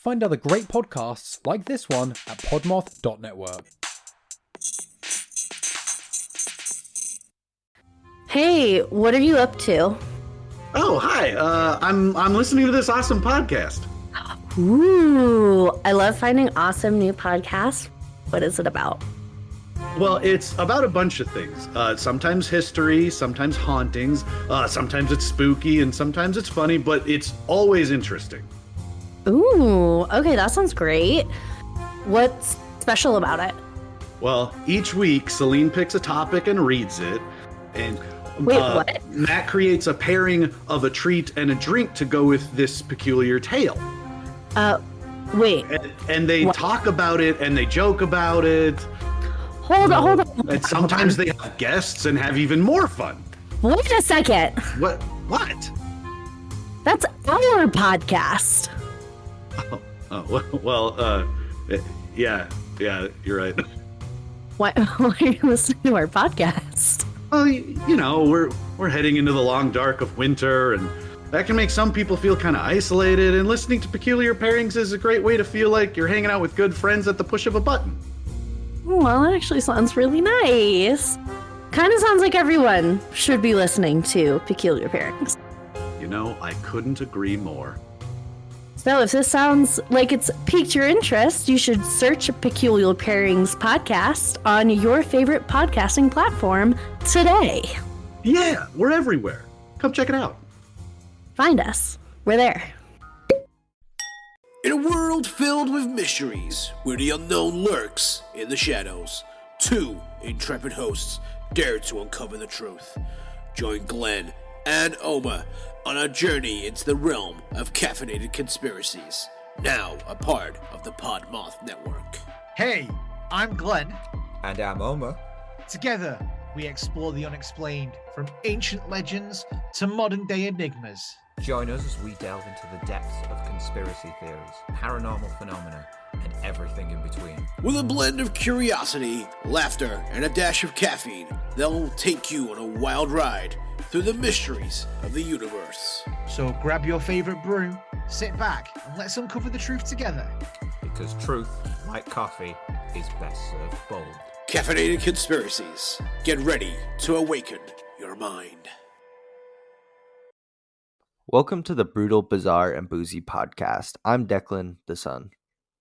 Find other great podcasts like this one at podmoth.network. Hey, what are you up to? Oh, hi. I'm listening to this awesome podcast. Ooh, I love finding awesome new podcasts. What is it about? Well, it's about a bunch of things. Sometimes history, sometimes hauntings, sometimes it's spooky, and sometimes it's funny, but it's always interesting. Ooh, okay, that sounds great. What's special about it? Well, each week, Celine picks a topic and reads it, and Wait, what? Matt creates a pairing of a treat and a drink to go with this peculiar tale. Wait. And they talk about it, and they joke about it. Hold on. And sometimes they have guests and have even more fun. Wait a second. What? That's our podcast. Yeah, you're right. Why are you listening to our podcast? Well, you know, we're heading into the long dark of winter, and that can make some people feel kind of isolated, and listening to Peculiar Pairings is a great way to feel like you're hanging out with good friends at the push of a button. Well, that actually sounds really nice. Kind of sounds like everyone should be listening to Peculiar Pairings. You know, I couldn't agree more. So if this sounds like it's piqued your interest, you should search Peculiar Pairings podcast on your favorite podcasting platform today. Yeah, we're everywhere. Come check it out. Find us. We're there. In a world filled with mysteries, where the unknown lurks in the shadows, two intrepid hosts dare to uncover the truth. Join Glenn and Oma on a journey into the realm of Caffeinated Conspiracies, now a part of the Podmoth Network. Hey, I'm Glenn. And I'm Oma. Together, we explore the unexplained, from ancient legends to modern-day enigmas. Join us as we delve into the depths of conspiracy theories, paranormal phenomena, and everything in between. With a blend of curiosity, laughter, and a dash of caffeine, they'll take you on a wild ride through the mysteries of the universe. So grab your favorite brew, sit back, and let's uncover the truth together. Because truth, like coffee, is best served bold. Caffeinated Conspiracies. Get ready to awaken your mind. Welcome to the Brutal, Bizarre, and Boozy podcast. I'm Deklan, the son.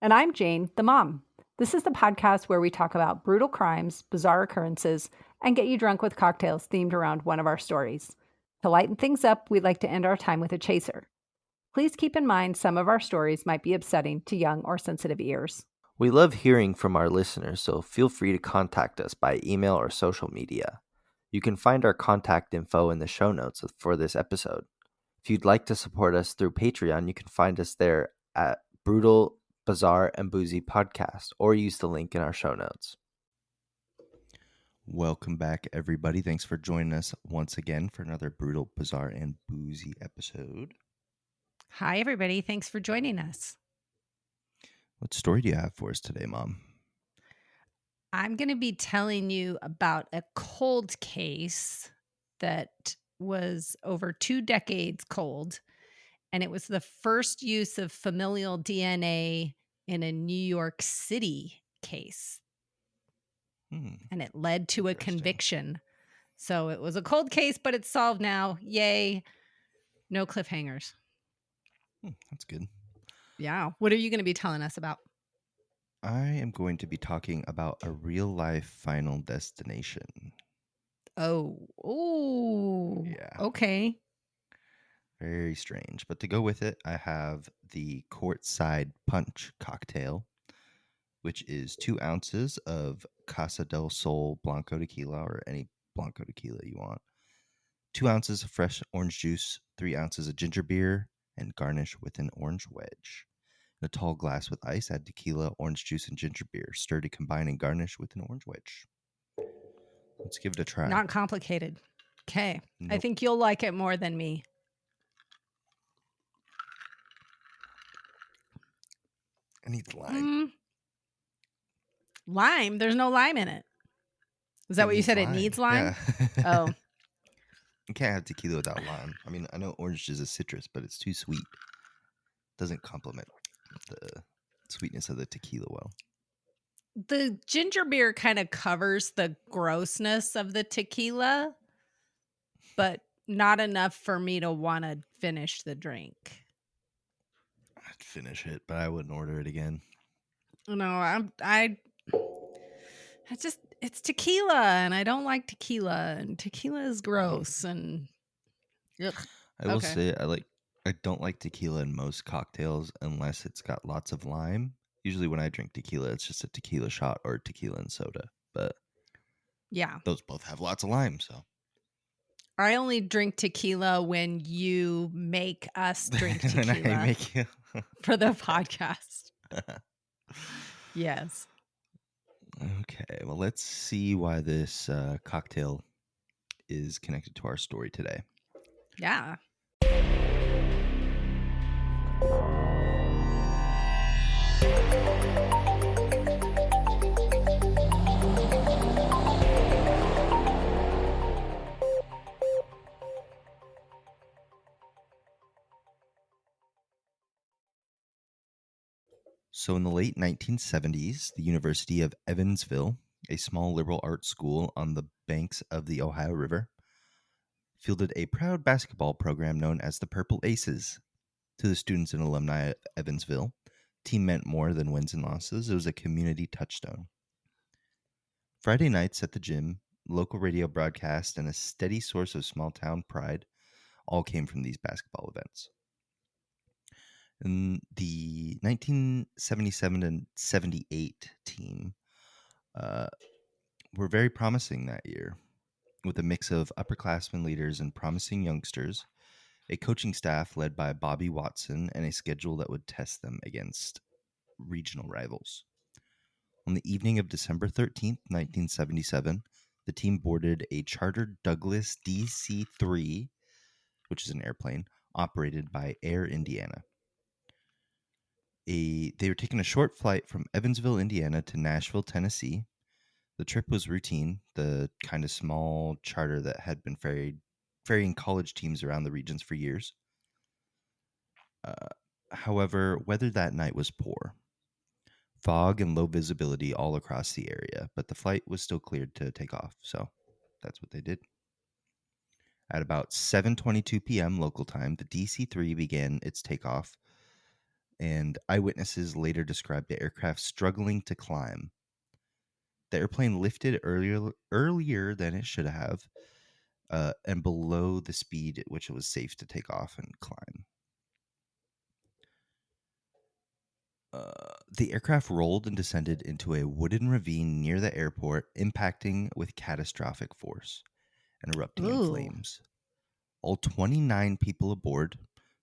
And I'm Jane, the mom. This is the podcast where we talk about brutal crimes, bizarre occurrences, and get you drunk with cocktails themed around one of our stories. To lighten things up, we'd like to end our time with a chaser. Please keep in mind some of our stories might be upsetting to young or sensitive ears. We love hearing from our listeners, so feel free to contact us by email or social media. You can find our contact info in the show notes for this episode. If you'd like to support us through Patreon, you can find us there at Brutal, Bizarre, and Boozy Podcast, or use the link in our show notes. Welcome back, everybody. Thanks for joining us once again for another Brutal, Bizarre, and Boozy episode. Hi, everybody. Thanks for joining us. What story do you have for us today, Mom? I'm going to be telling you about a cold case that was over 2 decades cold, and it was the first use of familial DNA in a New York City case. And it led to a conviction. So it was a cold case, but it's solved now. Yay. No cliffhangers. That's good. Yeah. What are you going to be telling us about? I am going to be talking about a real-life Final Destination. Oh. Yeah. Okay. Very strange. But to go with it, I have the Courtside Punch cocktail, which is 2 ounces of Casa del Sol Blanco tequila, or any Blanco tequila you want, 2 ounces of fresh orange juice, 3 ounces of ginger beer, and garnish with an orange wedge. In a tall glass with ice, add tequila, orange juice, and ginger beer. Stir to combine and garnish with an orange wedge. Let's give it a try. Not complicated. Okay. Nope. I think you'll like it more than me. I need lime. Lime? There's no lime in it. Is that what you said? Lime. It needs lime? Yeah. Oh. You can't have tequila without lime. I mean, I know orange is a citrus, but it's too sweet. Doesn't complement. the sweetness of the tequila well. The ginger beer kind of covers the grossness of the tequila, but not enough for me to want to finish the drink. I'd finish it, but I wouldn't order it again. No, I just, it's tequila and I don't like tequila, and tequila is gross and ugh. I will Okay. say I don't like tequila in most cocktails unless it's got lots of lime. Usually when I drink tequila, it's just a tequila shot or tequila and soda. But Yeah. those both have lots of lime, so I only drink tequila when you make us drink when I tequila make you for the podcast. Yes. Okay, well, let's see why this cocktail is connected to our story today. Yeah. So, in the late 1970s, the University of Evansville, a small liberal arts school on the banks of the Ohio River, fielded a proud basketball program known as the Purple Aces. To the students and alumni of Evansville, team meant more than wins and losses. It was a community touchstone. Friday nights at the gym, local radio broadcast, and a steady source of small town pride all came from these basketball events. And the 1977 and 78 team were very promising that year, with a mix of upperclassmen leaders and promising youngsters, a coaching staff led by Bobby Watson, and a schedule that would test them against regional rivals. On the evening of December 13th, 1977, the team boarded a chartered Douglas DC-3, which is an airplane, operated by Air Indiana. They were taking a short flight from Evansville, Indiana to Nashville, Tennessee. The trip was routine, the kind of small charter that had been ferrying college teams around the regions for years. However, weather that night was poor. Fog and low visibility all across the area, but the flight was still cleared to take off, so that's what they did. At about 7:22 p.m. local time, the DC-3 began its takeoff, and eyewitnesses later described the aircraft struggling to climb. The airplane lifted earlier than it should have, and below the speed at which it was safe to take off and climb. The aircraft rolled and descended into a wooden ravine near the airport, impacting with catastrophic force and erupting in flames. All 29 people aboard,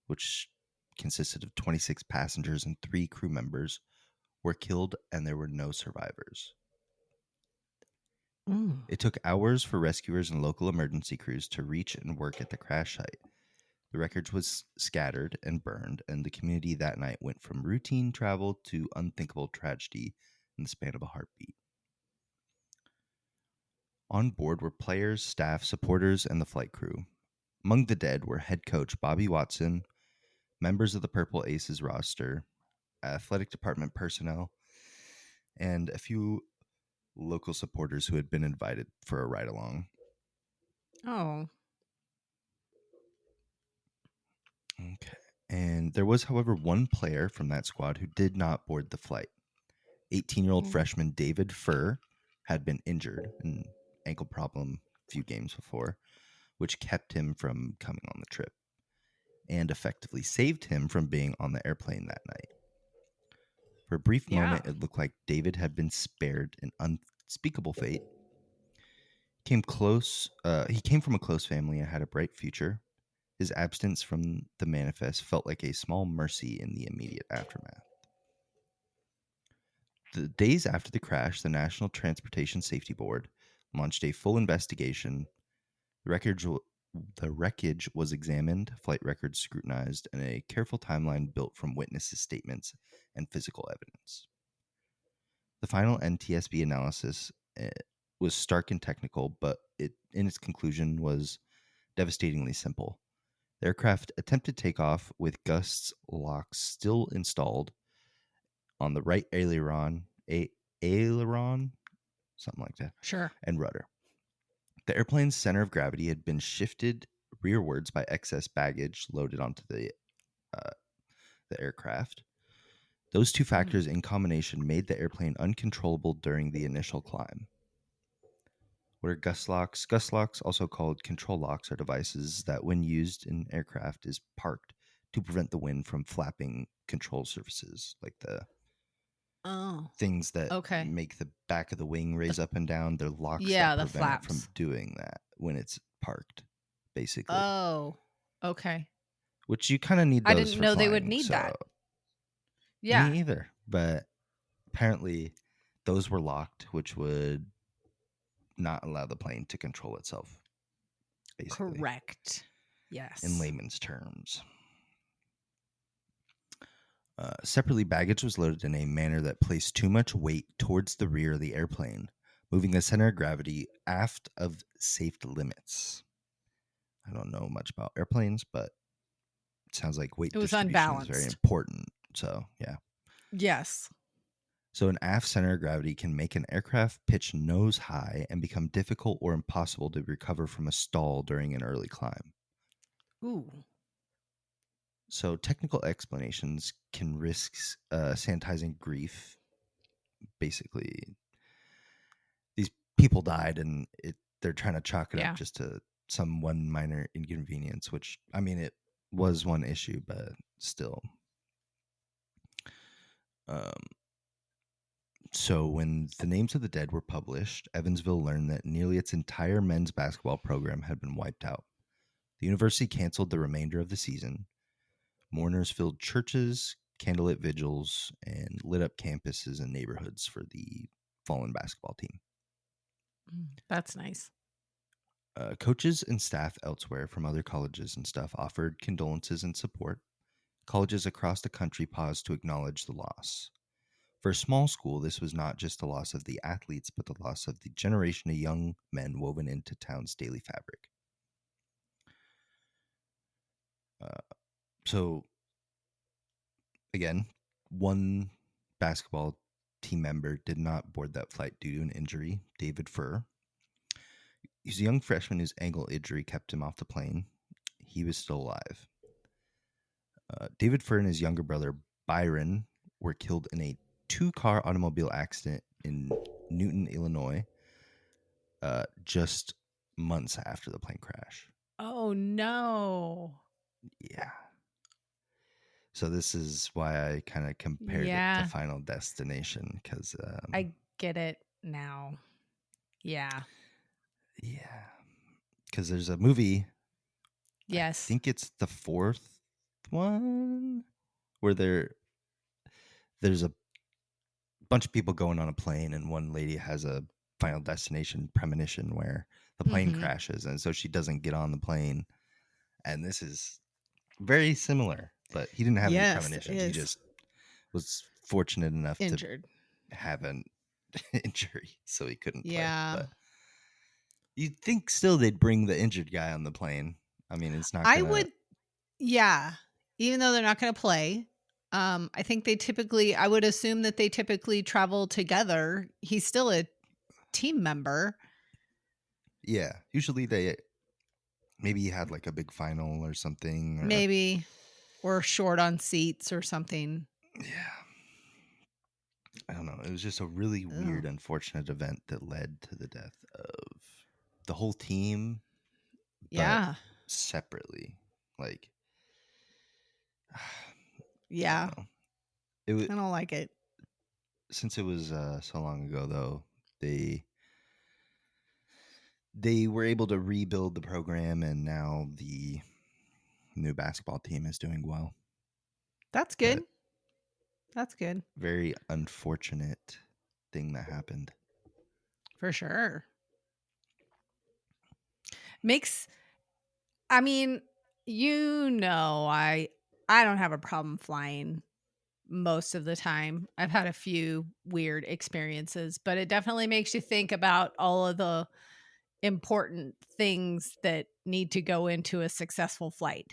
which consisted of 26 passengers and 3 crew members, were killed, and there were no survivors. It took hours for rescuers and local emergency crews to reach and work at the crash site. The wreckage was scattered and burned, and the community that night went from routine travel to unthinkable tragedy in the span of a heartbeat. On board were players, staff, supporters, and the flight crew. Among the dead were head coach Bobby Watson, members of the Purple Aces roster, athletic department personnel, and a few local supporters who had been invited for a ride along. Oh. Okay. And there was, however, one player from that squad who did not board the flight. 18-year-old freshman David Furr had been injured, an ankle problem a few games before, which kept him from coming on the trip and effectively saved him from being on the airplane that night. For a brief moment, it looked like David had been spared an unspeakable fate. He came from a close family and had a bright future. His absence from the manifest felt like a small mercy in the immediate aftermath. The days after the crash, the National Transportation Safety Board launched a full investigation. The wreckage was examined, flight records scrutinized, and a careful timeline built from witnesses' statements and physical evidence. The final NTSB analysis was stark and technical, but in its conclusion was devastatingly simple. The aircraft attempted takeoff with gusts locks still installed, on the right aileron, aileron, something like that, Sure. and rudder. The airplane's center of gravity had been shifted rearwards by excess baggage loaded onto the aircraft. Those two factors in combination made the airplane uncontrollable during the initial climb. What are gust locks? Gust locks, also called control locks, are devices that, when used in aircraft, is parked to prevent the wind from flapping control surfaces, like the things that make the back of the wing raise up and down. They're locks that the prevent it from flaps. doing that when it's parked, basically. Oh, okay. Which you kind of need those I didn't for know they would flying, need so- that. Yeah. Me either. But apparently those were locked, which would not allow the plane to control itself. Basically. Correct. Yes. In layman's terms. Separately, baggage was loaded in a manner that placed too much weight towards the rear of the airplane, moving the center of gravity aft of safe limits. I don't know much about airplanes, but it sounds like weight It was distribution is very unbalanced. important. So, yeah. Yes. So an aft center of gravity can make an aircraft pitch nose high and become difficult or impossible to recover from a stall during an early climb. Ooh. So technical explanations can risk sanitizing grief. Basically, these people died and they're trying to chalk it up just to some one minor inconvenience, which, I mean, it was one issue, but still. So when the names of the dead were published, Evansville learned that nearly its entire men's basketball program had been wiped out. The university canceled the remainder of the season. Mourners filled churches, candlelit vigils, and lit up campuses and neighborhoods for the fallen basketball team. That's nice. Coaches and staff elsewhere from other colleges and stuff offered condolences and support. Colleges across the country paused to acknowledge the loss. For a small school, this was not just the loss of the athletes, but the loss of the generation of young men woven into town's daily fabric. So, again, one basketball team member did not board that flight due to an injury, David Furr. He's a young freshman whose ankle injury kept him off the plane. He was still alive. David Furr and his younger brother, Byron, were killed in a 2-car automobile accident in Newton, Illinois, just months after the plane crash. Oh, no. Yeah. So this is why I kind of compared it to Final Destination, because I get it now. Yeah. Yeah. Because there's a movie. Yes. I think it's the 4th one where there's a bunch of people going on a plane, and one lady has a Final Destination premonition where the plane crashes, and so she doesn't get on the plane. And this is very similar, but he didn't have any premonitions. He just was fortunate enough to have an injury, so he couldn't play. But you'd think still they'd bring the injured guy on the plane. I mean, it's not gonna... Even though they're not going to play, I think I would assume that they typically travel together. He's still a team member. Yeah, usually maybe he had like a big final or something. Or short on seats or something. Yeah. I don't know. It was just a really weird, unfortunate event that led to the death of the whole team. But separately. Like, yeah. I don't like it. Since it was so long ago, though, they were able to rebuild the program, and now the new basketball team is doing well. That's good. That's good. Very unfortunate thing that happened. For sure. I don't have a problem flying most of the time. I've had a few weird experiences, but it definitely makes you think about all of the important things that need to go into a successful flight.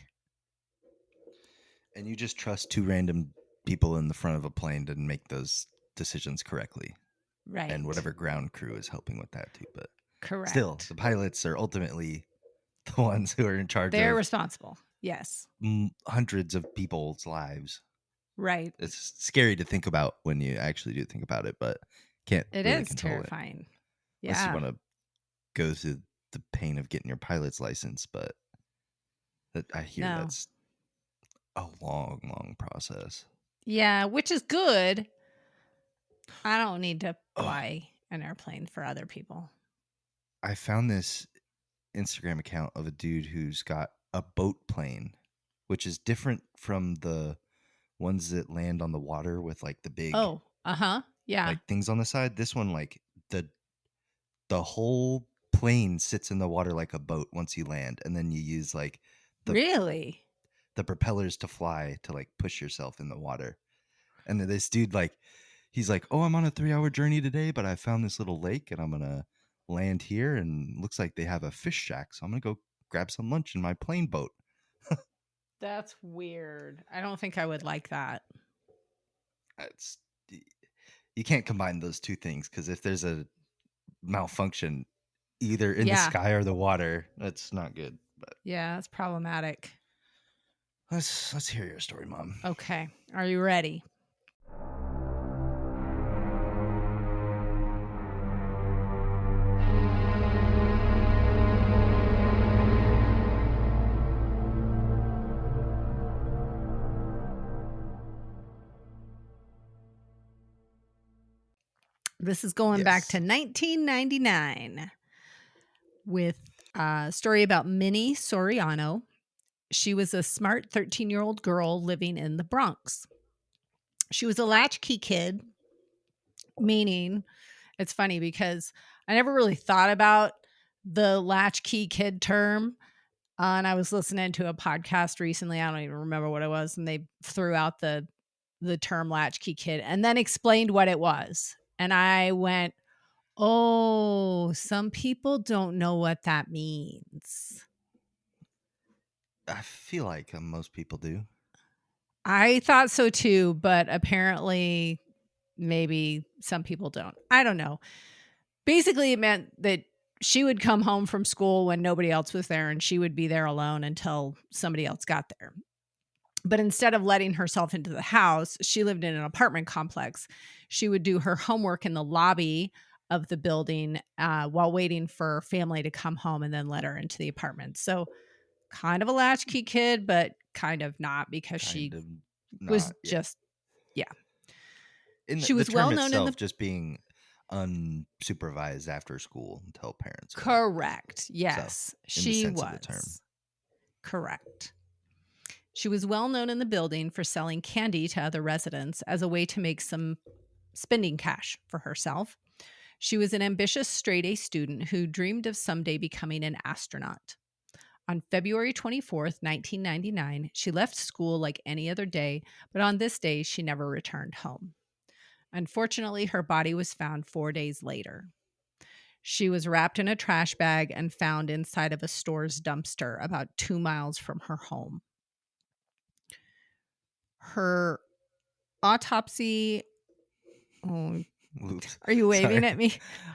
And you just trust 2 random people in the front of a plane didn't make those decisions correctly. Right. And whatever ground crew is helping with that too. But Correct. still, the pilots are ultimately the ones who are in charge They're of responsible. Yes. hundreds of people's lives. Right. It's scary to think about when you actually do think about it, but can't It really is control terrifying. it. Unless you Yeah. want to go through the pain of getting your pilot's license, but I hear No. that's a long, long process. Yeah, which is good. I don't need to fly an airplane for other people. I found this Instagram account of a dude who's got a boat plane, which is different from the ones that land on the water with like the big Yeah. like things on the side. This one, like the whole plane sits in the water like a boat once you land, and then you use like Really? the propellers to fly to like push yourself in the water. And then this dude, like, he's like, "Oh, I'm on a 3-hour journey today, but I found this little lake and I'm gonna land here, and looks like they have a fish shack, so I'm gonna go grab some lunch in my plane boat." That's weird. I don't think I would like that. It's you can't combine those two things, because if there's a malfunction either in the sky or the water, that's not good. But yeah, it's problematic. let's hear your story, Mom. Okay. Are you ready? This is going back to 1999 with a story about Minnie Soriano. She was a smart 13-year-old girl living in the Bronx. She was a latchkey kid, meaning it's funny because I never really thought about the latchkey kid term. And I was listening to a podcast recently. I don't even remember what it was. And they threw out the term latchkey kid and then explained what it was. And I went, oh, some people don't know what that means. I feel like most people do. I thought so too, but apparently maybe some people don't. I don't know. Basically, it meant that she would come home from school when nobody else was there and she would be there alone until somebody else got there. But instead of letting herself into the house, she lived in an apartment complex. She would do her homework in the lobby of the building while waiting for family to come home and then let her into the apartment. So kind of a latchkey kid, but kind of not, because she was just, In she was the term well known itself, in the just being unsupervised after school until parents. Correct. Yes, So, in she the sense was. of the term. Correct. She was well known in the building for selling candy to other residents as a way to make some spending cash for herself. She was an ambitious straight-A student who dreamed of someday becoming an astronaut. On February 24th, 1999, she left school like any other day, but on this day, she never returned home. Unfortunately, her body was found 4 days later. She was wrapped in a trash bag and found inside of a store's dumpster about 2 miles from her home. Her autopsy. Oh, Oops. are you waving Sorry. at me?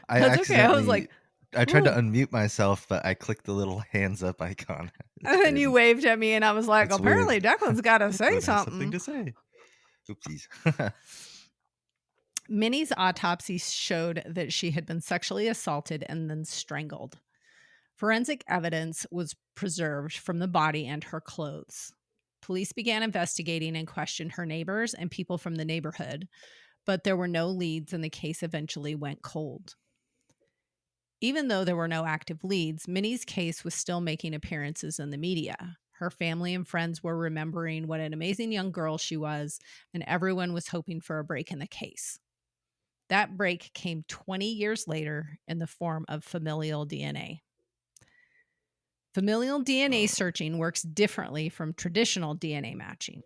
I That's okay. I was like, I tried to ooh. unmute myself, but I clicked the little hands up icon. And then you waved at me, and I was like, It's apparently weird. Declan's got to say Declan has something. to say. Oopsies. Minnie's autopsy showed that she had been sexually assaulted and then strangled. Forensic evidence was preserved from the body and her clothes. Police began investigating and questioned her neighbors and people from the neighborhood, but there were no leads and the case eventually went cold. Even though there were no active leads, Minnie's case was still making appearances in the media. Her family and friends were remembering what an amazing young girl she was, and everyone was hoping for a break in the case. That break came 20 years later in the form of familial DNA. Familial DNA searching works differently from traditional DNA matching.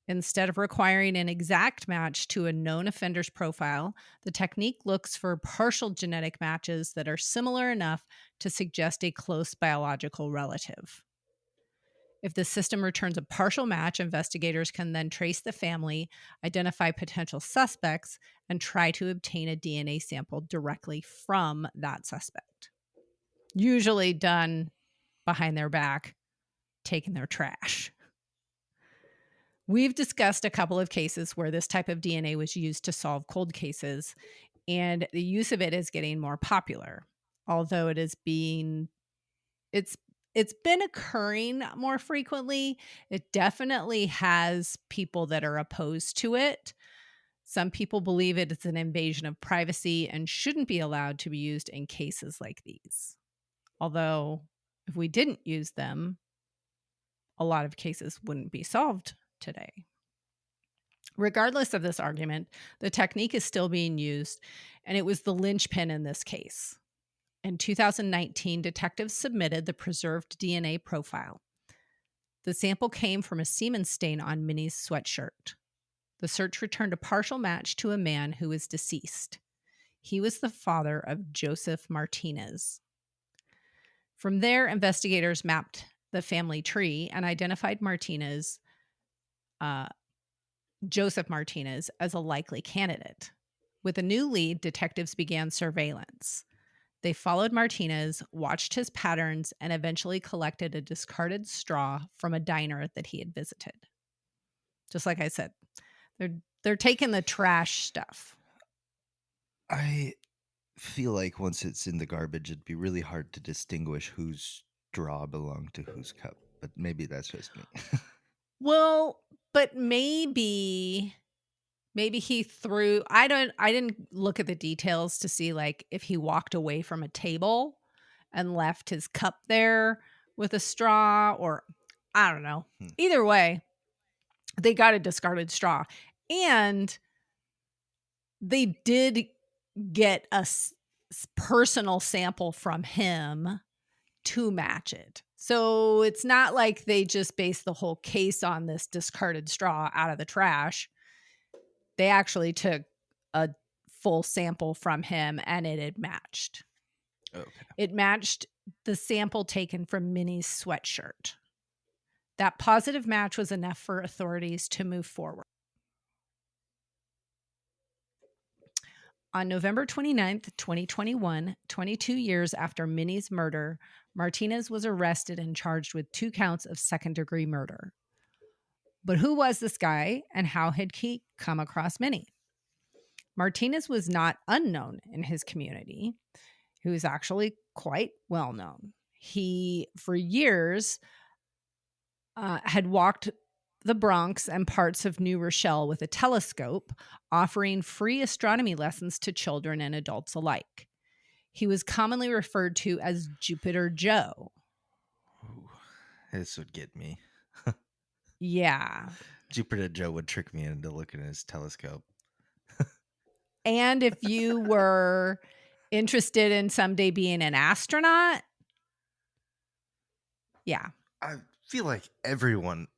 Instead of requiring an exact match to a known offender's profile, the technique looks for partial genetic matches that are similar enough to suggest a close biological relative. If the system returns a partial match, investigators can then trace the family, identify potential suspects, and try to obtain a DNA sample directly from that suspect. Usually done behind their back, taking their trash. We've discussed a couple of cases where this type of DNA was used to solve cold cases, and the use of it is getting more popular. Although it's been occurring more frequently, it definitely has people that are opposed to it. Some people believe it is an invasion of privacy and shouldn't be allowed to be used in cases like these. Although, if we didn't use them, a lot of cases wouldn't be solved today. Regardless of this argument, the technique is still being used, and it was the linchpin in this case. In 2019, detectives submitted the preserved DNA profile. The sample came from a semen stain on Minnie's sweatshirt. The search returned a partial match to a man who was deceased. He was the father of Joseph Martinez. From there, investigators mapped the family tree and identified Joseph Martinez, as a likely candidate. With a new lead, detectives began surveillance. They followed Martinez, watched his patterns, and eventually collected a discarded straw from a diner that he had visited. Just like I said, they're taking the trash stuff. I feel like once it's in the garbage, it'd be really hard to distinguish whose straw belonged to whose cup. But maybe that's just me. Well, but maybe he threw, I didn't look at the details to see like if he walked away from a table and left his cup there with a straw, or I don't know. Either way, they got a discarded straw, and they did get a personal sample from him to match it. So it's not like they just based the whole case on this discarded straw out of the trash. They actually took a full sample from him, and it had matched. Okay. It matched the sample taken from Minnie's sweatshirt. That positive match was enough for authorities to move forward. On November 29th, 2021, 22 years after Minnie's murder, Martinez was arrested and charged with 2 counts of second-degree murder. But who was this guy, and how had he come across Minnie? Martinez was not unknown in his community. He was actually quite well known. He, for years, had walked the Bronx and parts of New Rochelle with a telescope, offering free astronomy lessons to children and adults alike. He was commonly referred to as Jupiter Joe. Ooh, this would get me. Yeah. Jupiter Joe would trick me into looking at his telescope. And if you were interested in someday being an astronaut, yeah. I feel like everyone,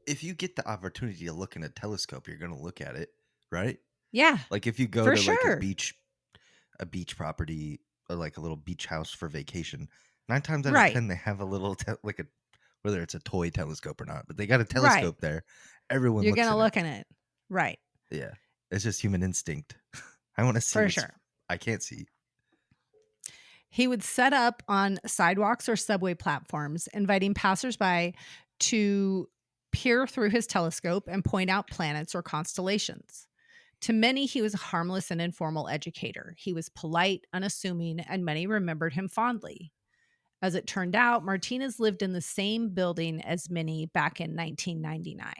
if you get the opportunity to look in a telescope, you're going to look at it, right? Yeah. Like if you go for to like sure. a beach property, or like a little beach house for vacation, 9 times out Right. of 10 they have a little whether it's a toy telescope or not, but they got a telescope there. Everyone You're looks going to at look in it. Right. Yeah. It's just human instinct. I want to see For what's- sure. I can't see. He would set up on sidewalks or subway platforms, inviting passersby to peer through his telescope and point out planets or constellations. To many, he was a harmless and informal educator. He was polite, unassuming, and many remembered him fondly. As it turned out, Martinez lived in the same building as Minnie back in 1999.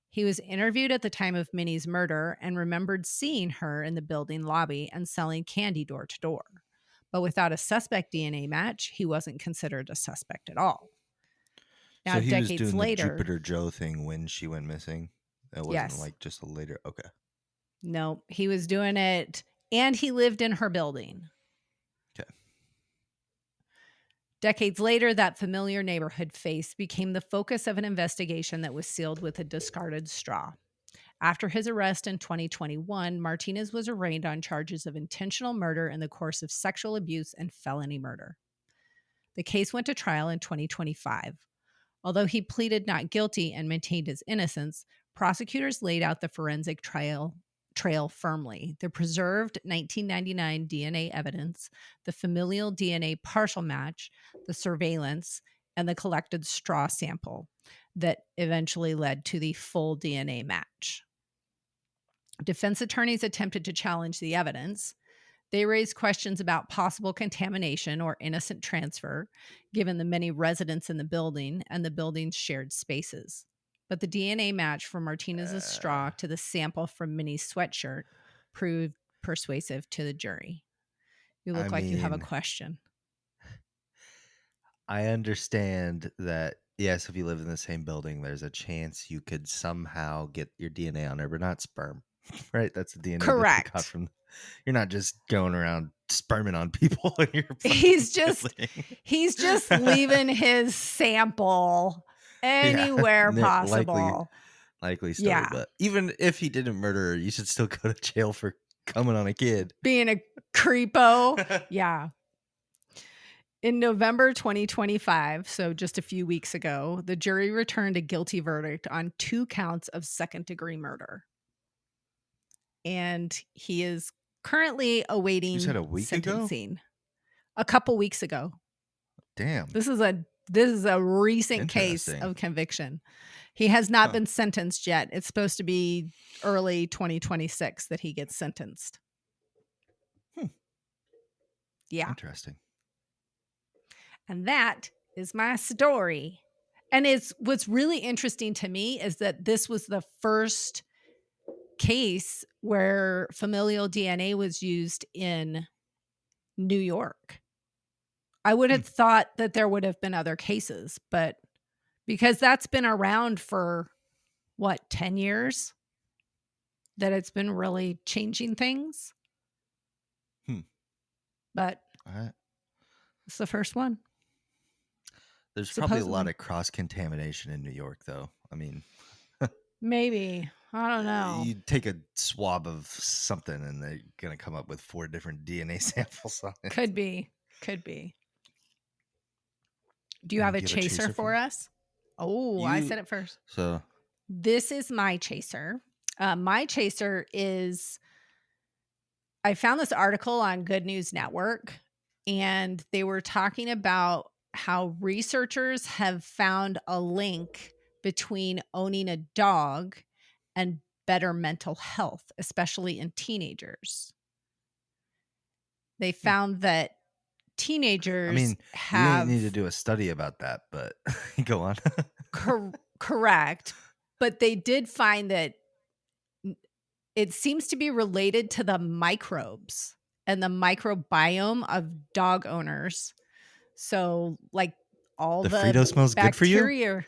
He was interviewed at the time of Minnie's murder and remembered seeing her in the building lobby and selling candy door to door. But without a suspect DNA match, he wasn't considered a suspect at all. Now, So he was decades doing later, the Jupiter Joe thing when she went missing. That wasn't Yes. like just a later. Okay. no, he was doing it, and he lived in her building. Okay. Decades later, that familiar neighborhood face became the focus of an investigation that was sealed with a discarded straw. After his arrest in 2021, Martinez was arraigned on charges of intentional murder in the course of sexual abuse and felony murder. The case went to trial in 2025. Although he pleaded not guilty and maintained his innocence, prosecutors laid out the forensic trail firmly. The preserved 1999 DNA evidence, the familial DNA partial match, the surveillance, and the collected straw sample that eventually led to the full DNA match. Defense attorneys attempted to challenge the evidence. They raised questions about possible contamination or innocent transfer, given the many residents in the building and the building's shared spaces. But the DNA match from Martinez's straw to the sample from Minnie's sweatshirt proved persuasive to the jury. You look like you have a question. I understand that, yes, if you live in the same building, there's a chance you could somehow get your DNA on there, but not sperm, right? That's the DNA that you got from. You're not just going around sperming on people in your he's just leaving his sample anywhere possible. Likely story. Yeah. But even if he didn't murder her, you should still go to jail for coming on a kid. Being a creepo. Yeah. In November 2025, so just a few weeks ago, the jury returned a guilty verdict on 2 counts of second-degree murder. And he is currently awaiting you said a week sentencing. Ago? A couple weeks ago. Damn. This is a recent case of conviction. He has not been sentenced yet. It's supposed to be early 2026 that he gets sentenced. Yeah. Interesting. And that is my story. And what's really interesting to me is that this was the first case where familial DNA was used in New York. I would have thought that there would have been other cases, but because that's been around for 10 years, that it's been really changing things. But it's the first one. There's probably a lot of cross-contamination in New York, though. I mean, maybe. I don't know. You take a swab of something and they're going to come up with 4 different DNA samples on it. Could be. Do you have a chaser for us? Oh, I said it first. So this is my chaser. My chaser is, I found this article on Good News Network, and they were talking about how researchers have found a link between owning a dog and better mental health, especially in teenagers. They found that teenagers have... you need to do a study about that, but go on. Correct. But they did find that it seems to be related to the microbes and the microbiome of dog owners. So, like all the Frito smells bacteria, good for you?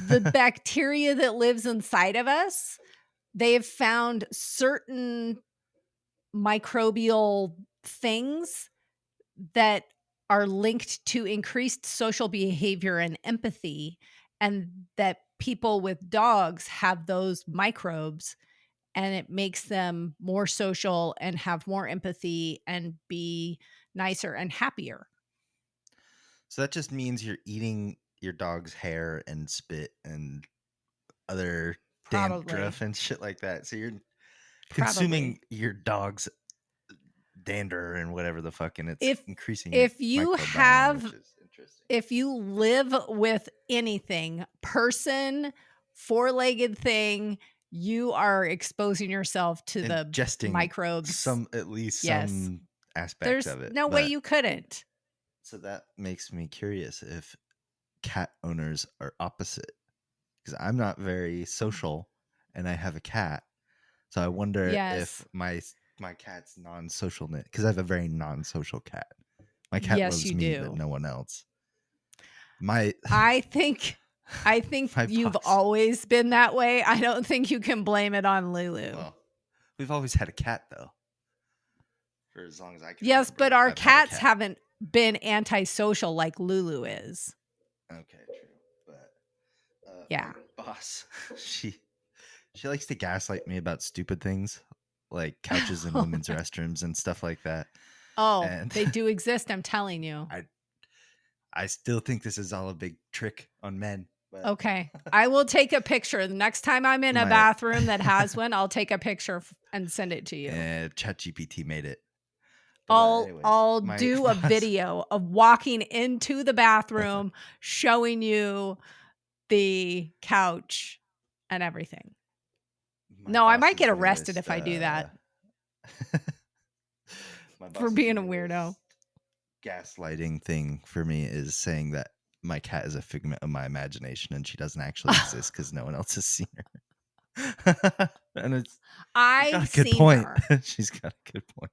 the bacteria that lives inside of us, they have found certain microbial things that are linked to increased social behavior and empathy, and that people with dogs have those microbes, and it makes them more social and have more empathy and be nicer and happier. So that just means you're eating your dog's hair and spit and other dandruff and shit like that. So you're consuming your dog's dander and whatever the fuck, and it's increasing. If you live with anything, person, 4-legged thing, you are exposing yourself to the microbes. Some aspect of it. There's no way you couldn't. So that makes me curious if cat owners are opposite, because I'm not very social and I have a cat. So I wonder if my cat's non-social, because I have a very non-social cat. My cat loves me, but no one else. I think you've always been that way. I don't think you can blame it on Lulu. Well, we've always had a cat, though, for as long as I can. Yes, but our cats haven't been antisocial like Lulu is. Okay, true. But yeah, my boss, she likes to gaslight me about stupid things like couches in women's restrooms and stuff like that. Oh, they do exist. I'm telling you. I still think this is all a big trick on men. But Okay. I will take a picture. The next time I'm in a My- bathroom that has one, I'll take a picture and send it to you. ChatGPT made it. But, anyways, I'll my do a boss- video of walking into the bathroom, showing you the couch and everything. my No, I boss might is get the arrested newest, if I do that. my boss For is being the a weirdo. newest Gaslighting thing for me is saying that my cat is a figment of my imagination and she doesn't actually exist because no one else has seen her. And it's she's got I've a good seen point. her. She's got a good point.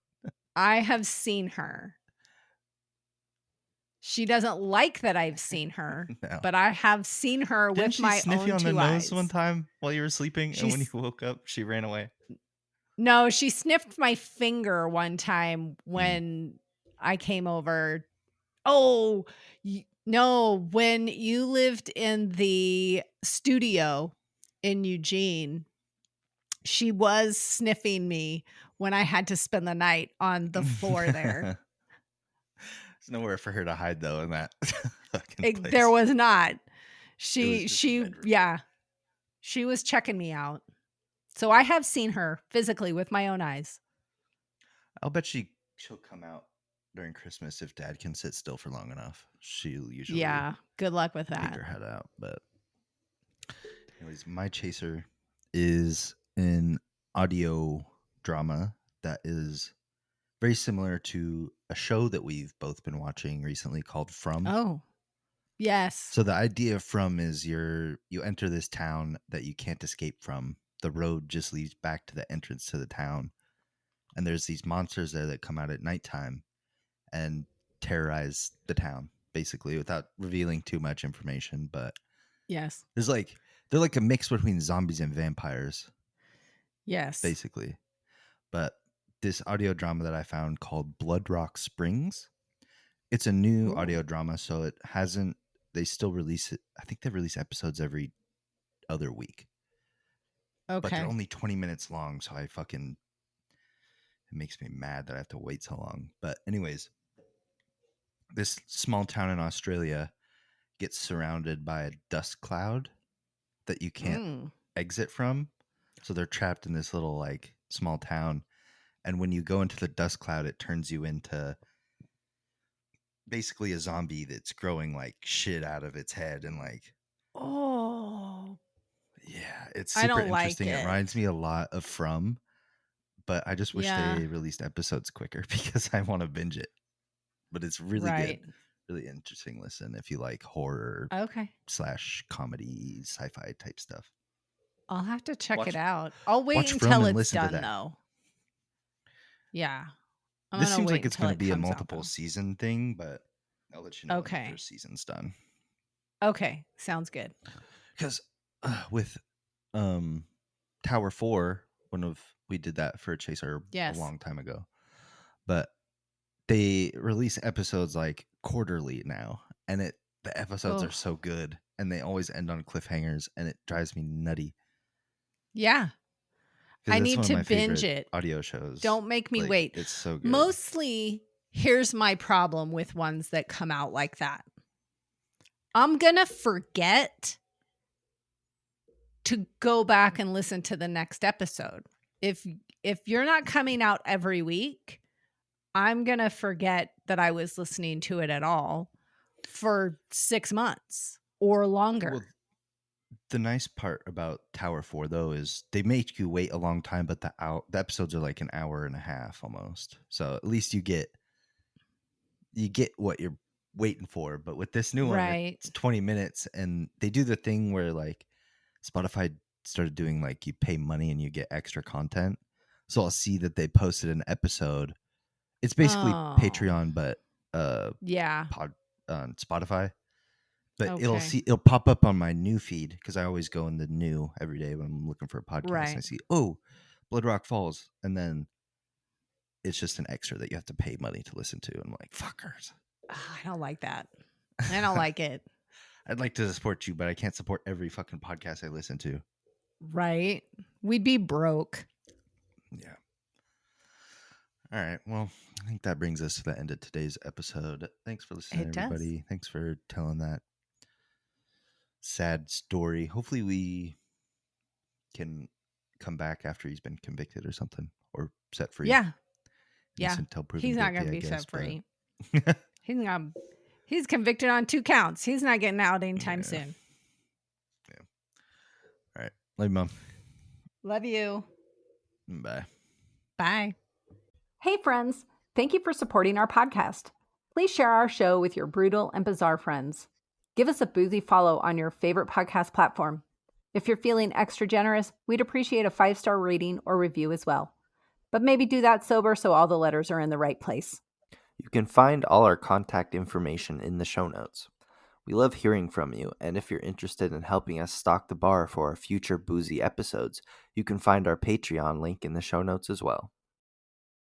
I have seen her. She doesn't like that I've seen her, No. but I have seen her Didn't with she my sniff own you on the two nose eyes. one time while you were sleeping, and when you She's- woke up, she ran away? No, she sniffed my finger one time when I came over. Oh, no, when you lived in the studio in Eugene, she was sniffing me when I had to spend the night on the floor there. There's nowhere for her to hide though in that fucking place. There was not. just a She bedroom. yeah. She was checking me out. So I have seen her physically with my own eyes. I'll bet she'll come out during Christmas if Dad can sit still for long enough. She'll usually Yeah. Good luck with peek that. her head out. But anyways, my chaser is an audio drama that is very similar to a show that we've both been watching recently called From. Oh. Yes. So the idea of From is you enter this town that you can't escape from. The road just leads back to the entrance to the town. And there's these monsters there that come out at nighttime and terrorize the town, basically, without revealing too much information. But Yes. they're like a mix between zombies and vampires, Yes. basically. But this audio drama that I found called Blood Rock Springs, it's a new Ooh. audio drama, so it hasn't. They still release it. I think they release episodes every other week. But Okay. they're only 20 minutes long, so it makes me mad that I have to wait so long. But anyways, this small town in Australia gets surrounded by a dust cloud that you can't exit from. So they're trapped in this little like small town. And when you go into the dust cloud, it turns you into basically a zombie that's growing like shit out of its head and like, Oh. yeah, it's I super don't like interesting. It it. reminds me a lot of From, but I just wish Yeah. they released episodes quicker because I want to binge it. But it's really Right. good, really interesting listen if you like horror Okay. / comedy, sci-fi type stuff. I'll have to check Watch- it out. I'll wait watch From until and it's listen to done that. though. Yeah. I'm This gonna seems wait like it's until going to it be a comes out, multiple though. season thing, but I'll let you know when Okay. the first season's done. Okay. Sounds good. Because with Tower 4, we did that for a chaser Yes. a long time ago, but they release episodes like quarterly now, and the episodes are Ugh. so good, and they always end on cliffhangers, and it drives me nutty. Yeah. 'Cause I it's need one of to my binge favorite it. audio shows. Don't make me Like, wait. It's so good. Mostly, here's my problem with ones that come out like that. I'm going to forget to go back and listen to the next episode. If you're not coming out every week, I'm going to forget that I was listening to it at all for 6 months or longer. Well, the nice part about Tower 4 though is they make you wait a long time, but the episodes are like an hour and a half almost. So at least you get what you're waiting for. But with this new one, Right. it's 20 minutes, and they do the thing where like Spotify started doing like you pay money and you get extra content. So I'll see that they posted an episode. It's basically Oh. Patreon, but Yeah. on Spotify. But Okay. it'll pop up on my new feed because I always go in the new every day when I'm looking for a podcast. Right. And I see, Blood Rock Falls, and then it's just an extra that you have to pay money to listen to. And I'm like, fuckers. I don't like that. I don't like it. I'd like to support you, but I can't support every fucking podcast I listen to. Right? We'd be broke. Yeah. All right. Well, I think that brings us to the end of today's episode. Thanks for listening, It does. everybody. Thanks for telling that sad story. Hopefully, we can come back after he's been convicted or something, or set free. Yeah. Yeah. Innocent till proven He's not guilty, going to I be guess, set free. but- He's convicted on 2 counts. He's not getting out anytime soon. Yeah. All right. Love you, Mom. Love you. Bye. Bye. Hey, friends. Thank you for supporting our podcast. Please share our show with your brutal and bizarre friends. Give us a Boozy follow on your favorite podcast platform. If you're feeling extra generous, we'd appreciate a 5-star rating or review as well. But maybe do that sober so all the letters are in the right place. You can find all our contact information in the show notes. We love hearing from you, and if you're interested in helping us stock the bar for our future Boozy episodes, you can find our Patreon link in the show notes as well.